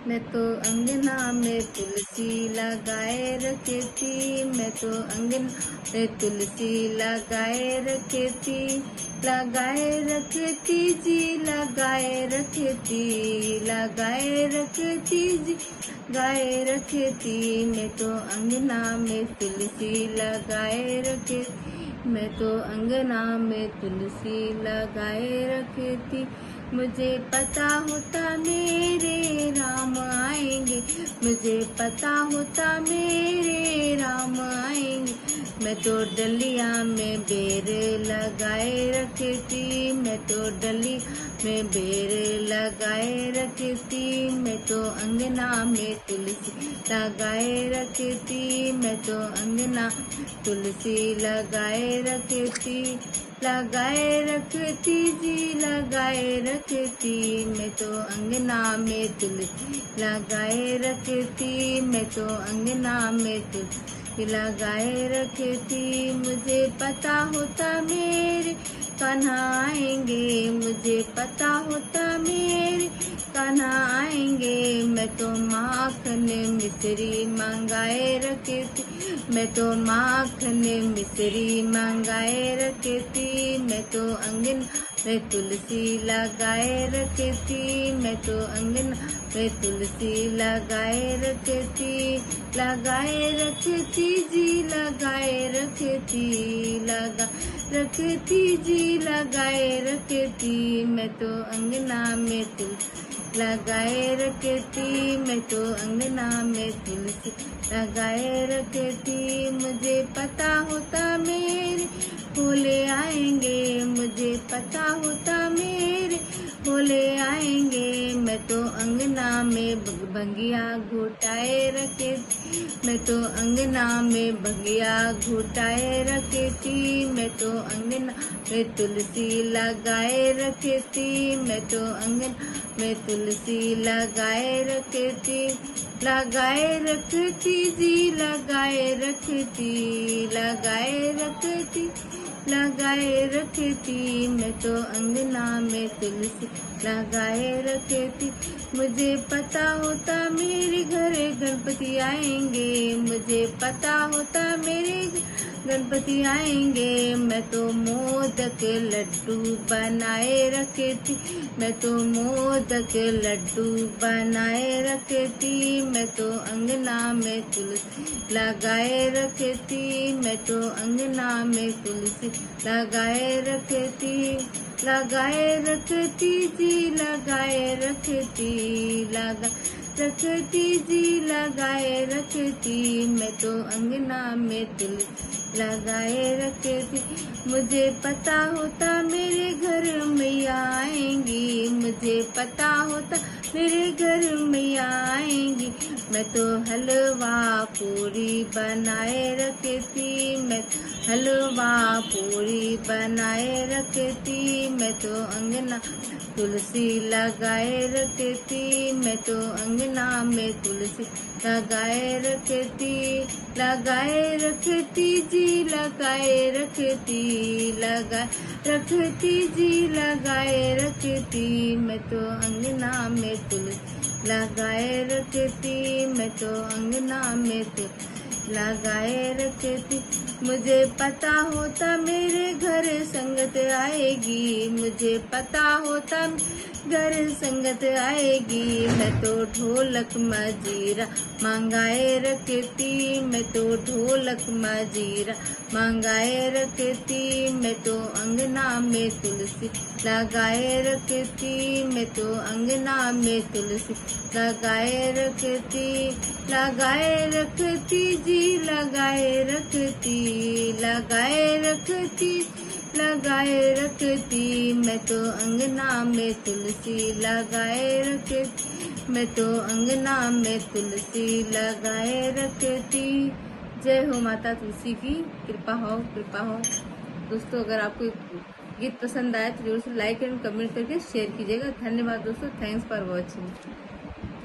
मैं तो अंगना में तुलसी लगाए रखी थी, मैं तो अंगना में तुलसी लगाए रखी थी, लगाए रखती जी, लगाए रखती, लगाए रखती जी, लगाए रखती। मैं तो अंगना में तुलसी लगाए रखी, मैं तो अंगना में तुलसी लगाए रखती। मुझे पता होता मेरे राम आएंगे, मुझे पता होता मेरे राम आएंगे। मैं तो डलिया में बेर लगाए रखती, मैं तो डली में बेर लगाए रखती। मैं तो अंगना में तुलसी लगाए रखती, मैं तो अंगना तुलसी लगाए रखती, लगाए रखती जी, लगाए रखती। मैं तो अंगना में तुलसी लगाए रखती, मैं तो अंगना में तुलसी लगाए रखती। मुझे पता होता मेरे कान्हा आएंगे, मुझे पता होता मेरे कान्हा आएंगे। मैं तो माखन मिश्री मंगाए रखती, मैं तो माखन मिश्री मंगाए रखती। मैं तो अंगन में तुलसी लगाए रखती, मैं तो अंगन में तुलसी लगाए रखती, लगाए रखती जी, लगाए रखती, लगा रखती जी, लगाए रखती। मैं तो अंगना में तुलसी लगाए रखती, मैं तो अंगना में तुलसी लगाए रखती। मुझे पता होता मेरे भोले आएंगे, मुझे पता होता मेरे भोले आएंगे। मैं तो अंगना में भंगिया घुटाए रखती, मैं तो अंगना में भंगिया घुटाए रखती। मैं तो अंगना में तुलसी लगाए रखती, मैं तो अंगना में तुलसी लगाए रखती, लगाए रखती जी, लगाए रखती, लगाए रखती, लगाए रखती। मैं तो अंगना में तुलसी लगाए रखती। मुझे पता होता मेरे घर गणपति आएंगे, मुझे पता होता मेरे गणपति आएंगे। मैं तो मोदक लड्डू बनाए रखती, मैं तो मोदक लड्डू बनाए रखती। मैं तो अंगना में तुलसी लगाए रखती, मैं तो अंगना में तुलसी लगाए रखती, लगाए रखती जी, लगाए रखती, लगा रखती जी, लगाए रखती। मैं तो अंगना में तुलसी लगाए रखती। मुझे पता होता मेरे घर मैया आएंगी, मुझे पता होता मेरे घर मैया आएंगी। मैं तो हलवा पूरी बनाए रखती, मैं हलवा पूरी बनाए रखती। मैं तो अंगना तुलसी लगाए रखती, मैं तो अंगना में तुलसी लगाए रखती, लगाए रखती जी, लगाए रखती, लगा रखती जी, लगाए रखती। मैं तो अंगना में तुलसी लगाए रखती, मैं तो अंगना में तुलसी लगाए रखती। मुझे पता होता मेरे घर संगत आएगी, मुझे पता होता घर संगत आएगी। मैं तो ढोलक मजीरा मंगाए रखती, मैं तो ढोलक मजीरा मंगाए रखती। मैं तो अंगना में तुलसी लगाए रखती, मैं तो अंगना में तुलसी लगाए रखती, लगाए रखती जी, लगाए रखती, लगाए रखती, लगाए रखती। मैं तो अंगना में तुलसी लगाए रखती, मैं तो अंगना में तुलसी लगाए रखती। जय हो माता तुलसी की, कृपा हो, कृपा हो। दोस्तों, अगर आपको गीत पसंद आए तो जरूर से लाइक एंड कमेंट करके शेयर कीजिएगा। धन्यवाद दोस्तों, थैंक्स फॉर वॉचिंग।